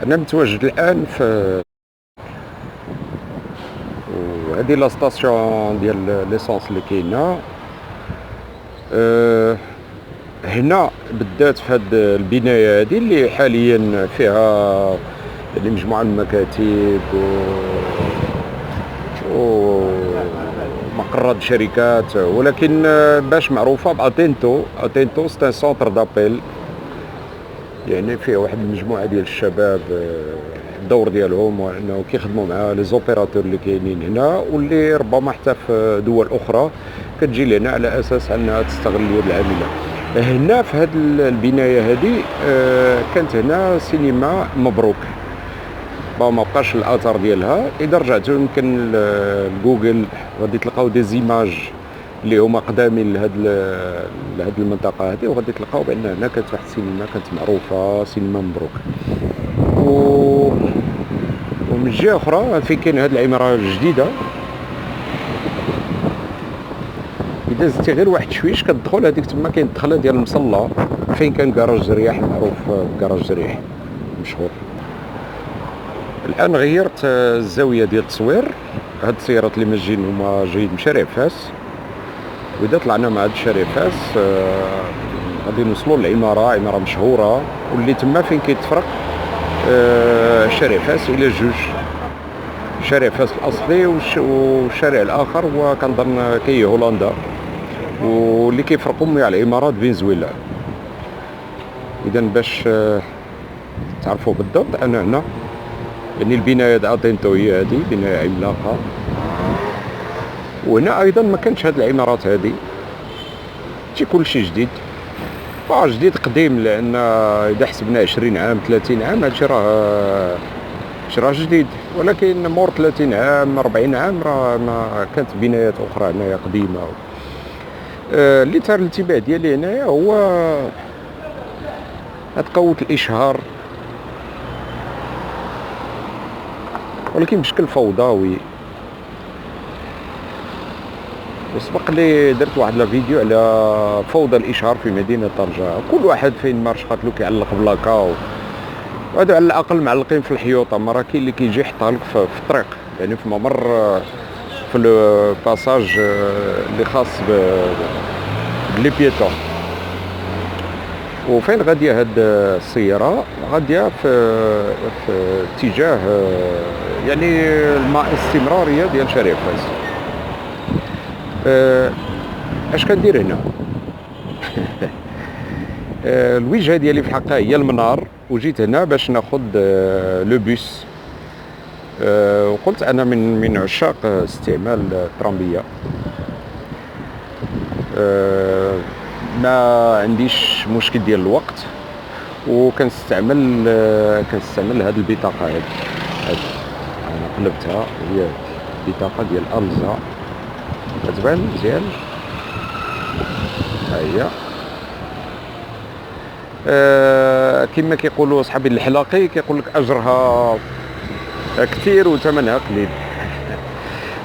أنا متواجد الآن في وهذه لا ستاسيون ديال ليسونس اللي كاينة. هنا بالذات في هاد البناية هذه اللي حاليا فيها يعني مجموعة من المكاتب ومقرات شركات، ولكن باش معروفة بأتينتو. أتينتو سي ان سونتر دابيل، يعني فيه واحد المجموعة ديال الشباب الدور ديالهم هو انه كيخدموا مع لي زوبيراتور اللي كاينين هنا، واللي ربما حتى في دول اخرى كتجي لهنا على اساس انها تستغل اليد العامله. هنا في هذه البنايه هذه كانت هنا سينما مبروك. ما بقاش الاثر ديالها. اذا رجعتوا يمكن لجوجل غادي تلقاو دي زيماج اللي هما قدامين لهاد المنطقه هذه، وغادي تلقاو بان هنا كانت واحد السينما كانت معروفه، سينما مبروك. ومن جهه اخرى فين كاين هاد العماره الجديده، اذا زدتي غير واحد شويش كتدخل هذيك تما كاين الدخله ديال المصلى فين كان كراج رياح معروف، كراج رياح مشهور. الان غيرت الزاويه ديال التصوير. هاد السيارات اللي ماجين هما جايين من شارع فاس، واذا طلعنا مع هاد شارع فاس غادي نوصلوا للعماره، عماره مشهوره واللي تما فين كيتفرق شارع فاس الى جوج. شارع فاس الاصلي والشارع الاخر هو كنظن كاي هولندا، واللي كيفرقوا مع العمارات فنزويلا. اذا باش تعرفوا بالضبط انا هنا، يعني البنايه د اتينتو هي هذه بنايه عملاقه، وهنا ايضا ما كانش هاد العمارات هذه، شي كلشي جديد. جديد قديم، لان اذا حسبنا 20 عام 30 عام هادشي راه جديد، ولكن مور 30 عام 40 عام راه ما كانت بنايات اخرى هنايا قديمه. اللي ثار الانتباه ديالي هنايا هو هاد قوه الاشهار، ولكن بشكل فوضوي. وسبق لي درت واحد الفيديو على فوضى الاشهار في مدينه طنجة. كل واحد فين ما رشقات له كيعلق بلاكا، وهادو على الاقل معلقين في الحيوطه. مرة كاين اللي كيجي يحطها لك في الطريق، يعني في ممر، في لو باساج اللي خاص بلي بيتون. وفين غاديه هاد السياره؟ غاديه في اتجاه يعني الاستمراريه ديال شارع فاس. اش كندير هنا؟ الوجهه ديالي في الحقيقه هي المنار، وجيت هنا باش ناخذ لو بوس. وقلت انا من عشاق استعمال الترامبيه. ما عنديش مشكل ديال الوقت، وكنستعمل هذه البطاقه هذه. انا قلبتها، هي البطاقه ديال الزا، كتبان مزيان. ها هي. كما كيقولوا صحابي الحلاقي، كيقول لك اجرها كثير وثمنها قليل.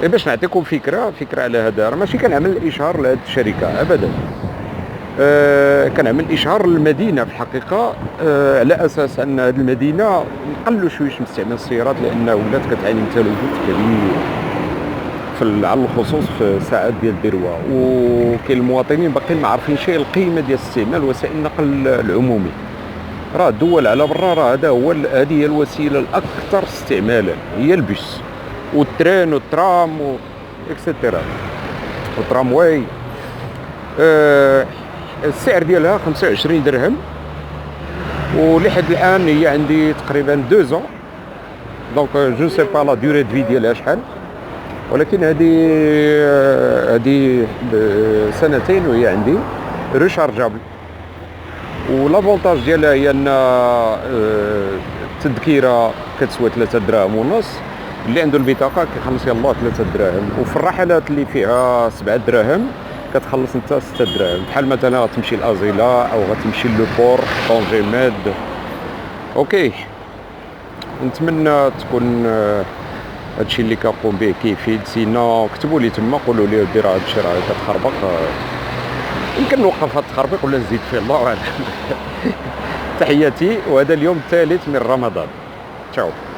باش نعطيكم فكره على هذا، راه ماشي كنعمل الاشهار لهذه الشركه ابدا. كنعمل اشهار للمدينه في الحقيقه، على اساس ان هذه المدينه نقلوا شويش من استعمال السيارات، لان ولات كتعاني من تلوث كبير على الخصوص في الساعات ديال الذروه. وكاين المواطنين باقيين ما عارفين شيء القيمه ديال استعمال وسائل النقل العمومي. راه الدول على برا راه هذه هي الوسيله الاكثر استعمالا، هي البيس والترين والترام اكسيتيرا والترامواي. السعر ديالها 25 درهم، ولحد الان هي عندي تقريبا 2 ans. دونك جو سي با لا دوري دو في ديالها شحال، ولكن هذه سنتين وهي عندي ريشارجابل. ولافونتاج ديالها هي ان التذكره كتسوى 3 دراهم ونص، اللي عنده البطاقه كيخلص يلاه 3 دراهم، وفي الرحلات اللي فيها 7 دراهم كتخلص انت 6 دراهم. بحال مثلا غتمشي لازيلا او غتمشي لوبور طونجي ماد. اوكي، نتمنى تكون هادشي اللي كنقوم به كيفيد. سينا كتبوا لي تما، قولوا لي دير هادشي راه كتخربق، يمكن نوقف هاد التخربيق ولا نزيد فيه، الله اعلم. تحياتي، وهذا اليوم الثالث من رمضان. تشاو.